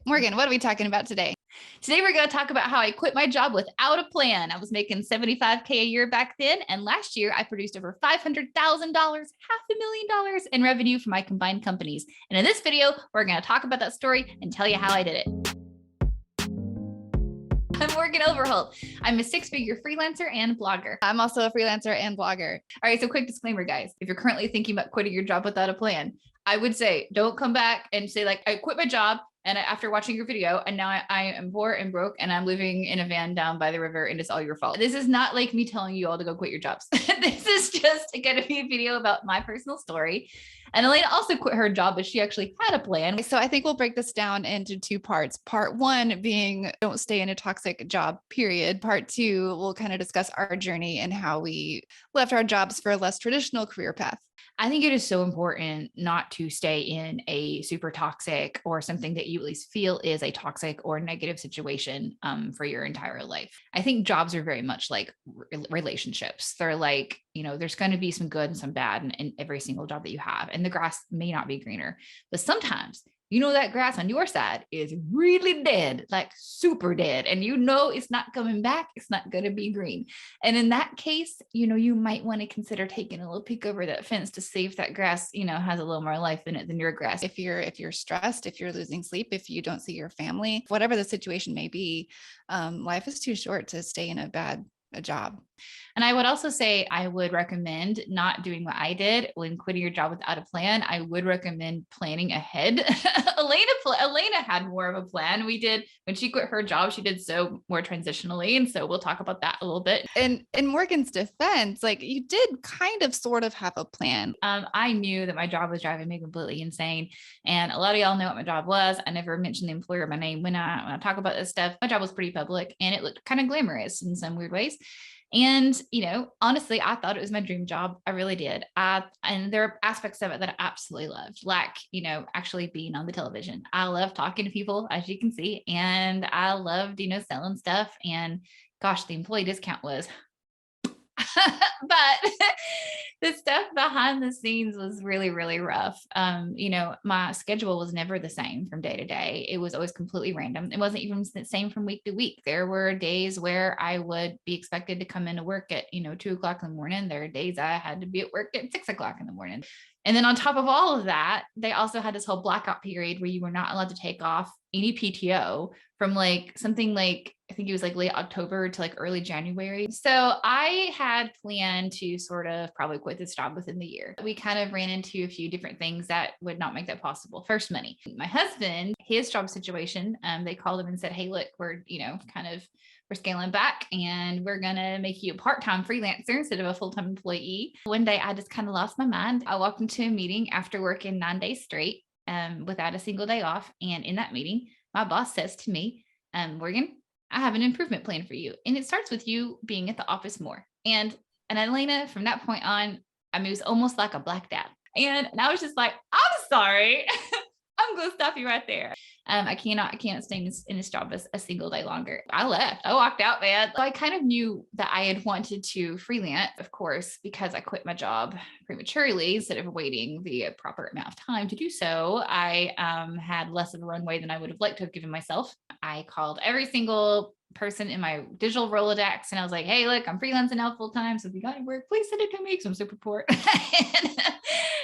Morgan, what are we talking about today? Today, we're going to talk about how I quit my job without a plan. I was making $75K a year back then. And last year I produced over $500,000, $500,000 in revenue for my combined companies. And in this video, we're going to talk about that story and tell you how I did it. I'm Morgan Overholt. I'm a six-figure freelancer and blogger. I'm also a freelancer and blogger. All right, so quick disclaimer, guys. If you're currently thinking about quitting your job without a plan, I would say don't come back and say like, I quit my job and after watching your video and now I am poor and broke and I'm living in a van down by the river and it's all your fault. This is not like me telling you all to go quit your jobs. This is just going to be a video about my personal story. And Alaina also quit her job, but she actually had a plan. So I think we'll break this down into two parts. Part one being don't stay in a toxic job, period. Part two, we'll kind of discuss our journey and how we left our jobs for a less traditional career path. I think it is so important not to stay in a super toxic or something that you at least feel is a toxic or negative situation for your entire life. I think jobs are very much like relationships. They're like, there's going to be some good and some bad in every single job that you have. And the grass may not be greener, but sometimes that grass on your side is really dead, like super dead. And it's not coming back. It's not going to be green. And in that case, you might want to consider taking a little peek over that fence to see if that grass, has a little more life in it than your grass. If you're stressed, if you're losing sleep, if you don't see your family, whatever the situation may be, life is too short to stay in a job. And I would also say I would recommend not doing what I did when quitting your job without a plan. I would recommend planning ahead. Alaina had more of a plan. When she quit her job, she did so more transitionally. And so we'll talk about that a little bit. And in Morgan's defense, like you did kind of sort of have a plan. I knew that my job was driving me completely insane. And a lot of y'all know what my job was. I never mentioned the employer by name when I talk about this stuff. My job was pretty public and it looked kind of glamorous in some weird ways. And, honestly, I thought it was my dream job. I really did. And there are aspects of it that I absolutely loved, like, actually being on the television. I love talking to people, as you can see, and I loved, selling stuff. And gosh, the employee discount was, but the stuff behind the scenes was really, really rough. My schedule was never the same from day to day. It was always completely random. It wasn't even the same from week to week. There were days where I would be expected to come into work at, 2:00 in the morning. There are days I had to be at work at 6:00 in the morning. And then on top of all of that, they also had this whole blackout period where you were not allowed to take off any PTO from something like, I think it was like late October to early January. So I had planned to sort of probably quit this job within the year. We kind of ran into a few different things that would not make that possible. First, money. My husband, his job situation, they called him and said, hey, look, we're scaling back and we're going to make you a part-time freelancer instead of a full-time employee. One day I just kind of lost my mind. I walked into a meeting after working 9 days straight without a single day off. And in that meeting, my boss says to me, Morgan, I have an improvement plan for you. And it starts with you being at the office more. And Alaina, from that point on, it was almost like a blacked out. And I was just like, I'm sorry. I'm going to stop you right there. I can't stay in this job a single day longer. I left. I walked out, man. So I kind of knew that I had wanted to freelance, of course, because I quit my job prematurely instead of waiting the proper amount of time to do so. I had less of a runway than I would have liked to have given myself. I called every single person in my digital Rolodex and I was like, hey, look, I'm freelancing now full time. So if you got any work, please send it to me because I'm super poor.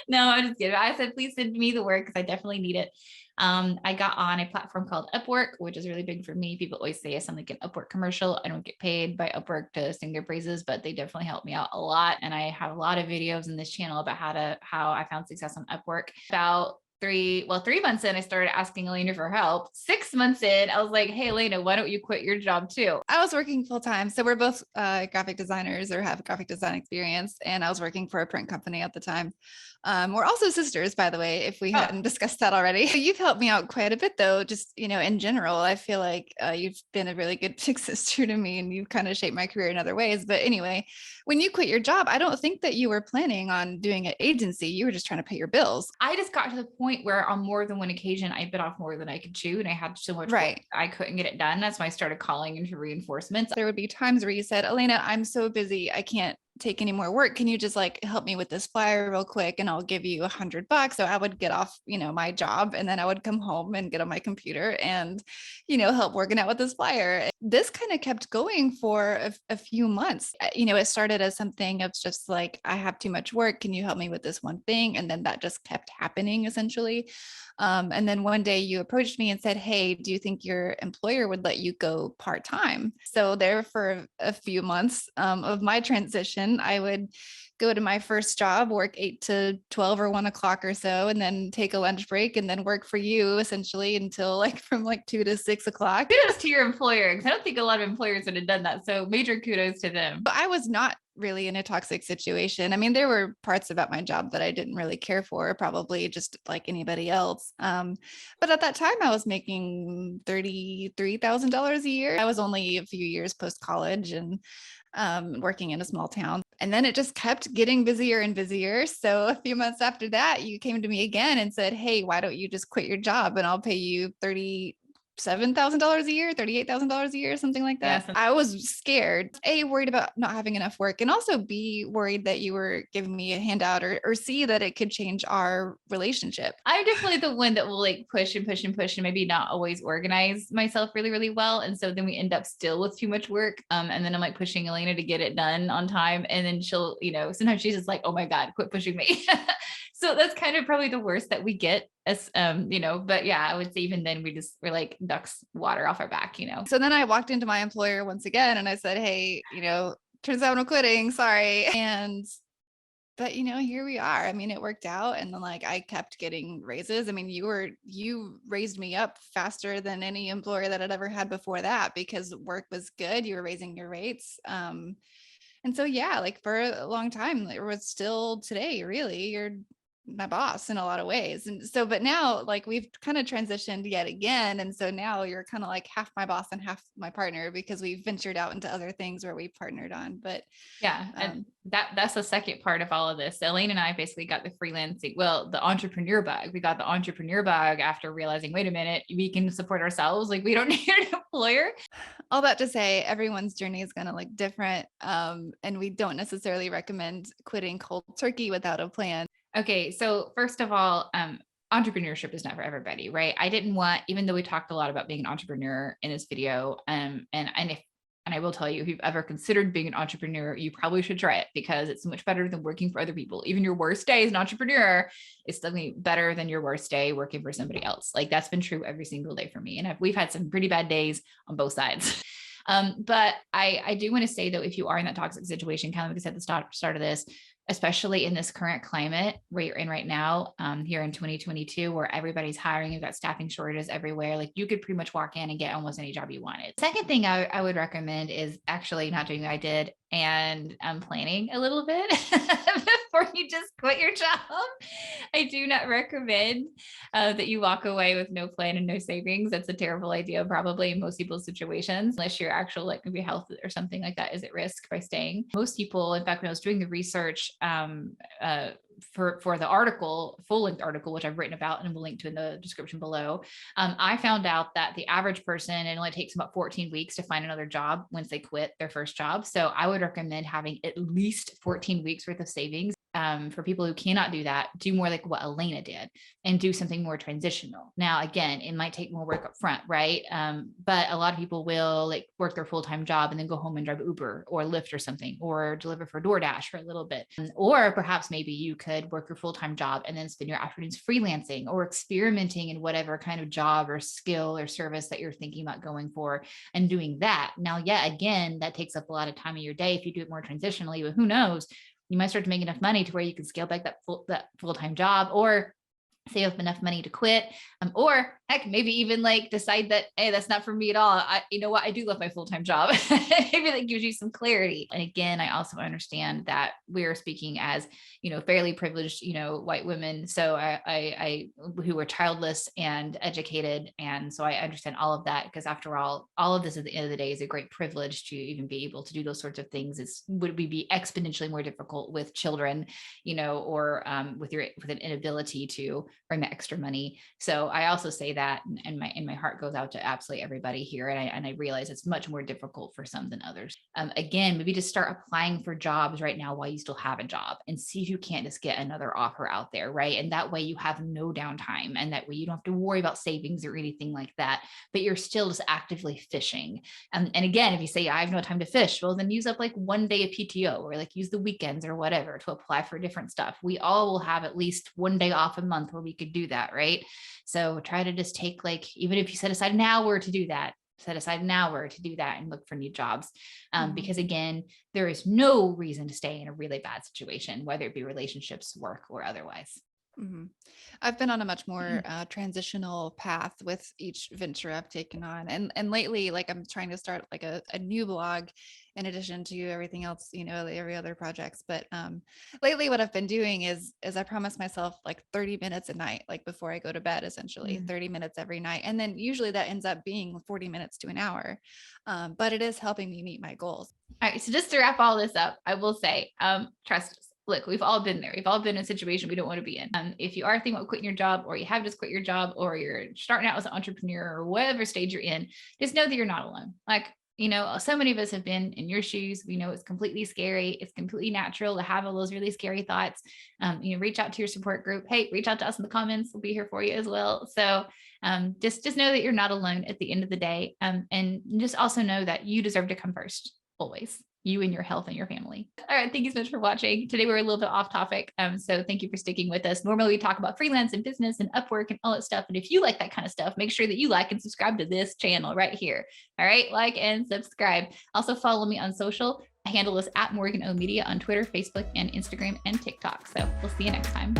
No, I'm just kidding. I said, please send me the work because I definitely need it. I got on a platform called Upwork, which is really big for me. People always say I sound like an Upwork commercial. I don't get paid by Upwork to sing their praises, but they definitely help me out a lot. And I have a lot of videos in this channel about how I found success on Upwork. About 3 months in, I started asking Alaina for help. 6 months in, I was like, hey, Alaina, why don't you quit your job too? I was working full time. So we're both graphic designers or have graphic design experience. And I was working for a print company at the time. We're also sisters, by the way, if we hadn't discussed that already. You've helped me out quite a bit though, just, in general. I feel like you've been a really good big sister to me and you've kind of shaped my career in other ways. But anyway, when you quit your job, I don't think that you were planning on doing an agency. You were just trying to pay your bills. I just got to the point where on more than one occasion, I bit off more than I could chew and I had so much work, I couldn't get it done. That's why I started calling into reinforcements. There would be times where you said, Alaina, I'm so busy. I can't take any more work. Can you just like help me with this flyer real quick and I'll give you $100. So I would get off, my job, and then I would come home and get on my computer and, help working out with this flyer. This kind of kept going for a few months. It started as something of just like, I have too much work. Can you help me with this one thing? And then that just kept happening essentially. And then one day you approached me and said, "Hey, do you think your employer would let you go part-time?" So there for a few months of my transition, I would go to my first job, work 8 to 12 or 1 o'clock or so, and then take a lunch break and then work for you essentially until like from like 2 to 6 o'clock. Kudos to your employer, because I don't think a lot of employers would have done that. So major kudos to them. But I was not really in a toxic situation. I mean, there were parts about my job that I didn't really care for, probably just like anybody else. But at that time, I was making $33,000 a year. I was only a few years post college and working in a small town. And then it just kept getting busier and busier. So a few months after that, you came to me again and said, "Hey, why don't you just quit your job and I'll pay you $37,000 a year, $38,000 a year, something like that." Yes. I was scared, A, worried about not having enough work, and also B, worried that you were giving me a handout, or C, that it could change our relationship. I'm definitely the one that will like push and push and push and maybe not always organize myself really, really well. And so then we end up still with too much work. And then I'm like pushing Alaina to get it done on time. And then she'll, sometimes she's just like, "Oh my God, quit pushing me." So that's kind of probably the worst that we get as, but yeah, I would say even then we're like ducks water off our back. So then I walked into my employer once again and I said, "Hey, turns out I'm quitting. Sorry." But here we are. I mean, it worked out. And then like I kept getting raises. I mean, you raised me up faster than any employer that I'd ever had before that, because work was good. You were raising your rates. And so yeah, like for a long time, it was still today, really, you're my boss in a lot of ways. And so, but now like we've kind of transitioned yet again. And so now you're kind of like half my boss and half my partner, because we've ventured out into other things where we partnered on. But yeah, and that's the second part of all of this. Alaina and I basically got the freelancing, the entrepreneur bug. We got the entrepreneur bug after realizing, wait a minute, we can support ourselves. Like we don't need an employer. All that to say, everyone's journey is going to look different. And we don't necessarily recommend quitting cold turkey without a plan. Okay. So first of all, entrepreneurship is not for everybody, right? I didn't want, even though we talked a lot about being an entrepreneur in this video, and I will tell you, if you've ever considered being an entrepreneur, you probably should try it, because it's so much better than working for other people. Even your worst day as an entrepreneur is definitely better than your worst day working for somebody else. Like that's been true every single day for me. And we've had some pretty bad days on both sides. But I do want to say though, if you are in that toxic situation, kind of like I said at the start of this, especially in this current climate where you're in right now, here in 2022, where everybody's hiring, you've got staffing shortages everywhere. Like you could pretty much walk in and get almost any job you wanted. Second thing I would recommend is actually not doing what I did, and planning a little bit before you just quit your job. I do not recommend that you walk away with no plan and no savings. That's a terrible idea, probably in most people's situations, unless your actual like maybe health or something like that is at risk by staying. Most people, in fact, when I was doing the research for the article, full-length article, which I've written about and will link to in the description below, I found out that the average person, it only takes about 14 weeks to find another job once they quit their first job. So I would recommend having at least 14 weeks worth of savings. For people who cannot do that, do more like what Alaina did and do something more transitional. Now, again, it might take more work up front, right? But a lot of people will like work their full-time job and then go home and drive Uber or Lyft or something, or deliver for DoorDash for a little bit. Or perhaps maybe you could work your full-time job and then spend your afternoons freelancing or experimenting in whatever kind of job or skill or service that you're thinking about going for and doing that. Now, yeah, again, that takes up a lot of time of your day if you do it more transitionally, but who knows? You might start to make enough money to where you can scale back that full-time job, or save up enough money to quit, or heck, maybe even like decide that, hey, that's not for me at all. You know what? I do love my full-time job. Maybe that gives you some clarity. And again, I also understand that we're speaking as, fairly privileged, white women. So I who are childless and educated. And so I understand all of that, because after all of this at the end of the day is a great privilege to even be able to do those sorts of things. Would we be exponentially more difficult with children, or with an inability to earn the extra money. So I also say that, and my heart goes out to absolutely everybody here. And I realize it's much more difficult for some than others. Again, maybe just start applying for jobs right now while you still have a job, and see if you can't just get another offer out there, right? And that way you have no downtime, and that way you don't have to worry about savings or anything like that, but you're still just actively fishing. And again, if you say I have no time to fish, well, then use up like one day of PTO, or like use the weekends or whatever to apply for different stuff. We all will have at least one day off a month where we could do that, right? So try to just take, like, even if you set aside an hour to do that, set aside an hour to do that and look for new jobs. Because again, there is no reason to stay in a really bad situation, whether it be relationships, work, or otherwise. Mhm. I've been on a much more transitional path with each venture I've taken on. And lately, like, I'm trying to start like a new blog in addition to everything else, every other projects. But lately what I've been doing is I promise myself like 30 minutes a night, like before I go to bed, essentially 30 minutes every night. And then usually that ends up being 40 minutes to an hour. But it is helping me meet my goals. All right. So just to wrap all this up, I will say, trust us. Look, we've all been there. We've all been in a situation we don't want to be in. If you are thinking about quitting your job, or you have just quit your job, or you're starting out as an entrepreneur, or whatever stage you're in, just know that you're not alone. Like, so many of us have been in your shoes. We know it's completely scary. It's completely natural to have all those really scary thoughts. Reach out to your support group. Hey, reach out to us in the comments. We'll be here for you as well. So just know that you're not alone at the end of the day. And just also know that you deserve to come first. Always, you and your health and your family. All right. Thank you so much for watching. Today we're a little bit off topic. So thank you for sticking with us. Normally we talk about freelance and business and Upwork and all that stuff. And if you like that kind of stuff, make sure that you like and subscribe to this channel right here. All right. Like and subscribe. Also follow me on social. I handle this at Morgan O Media on Twitter, Facebook, and Instagram and TikTok. So we'll see you next time.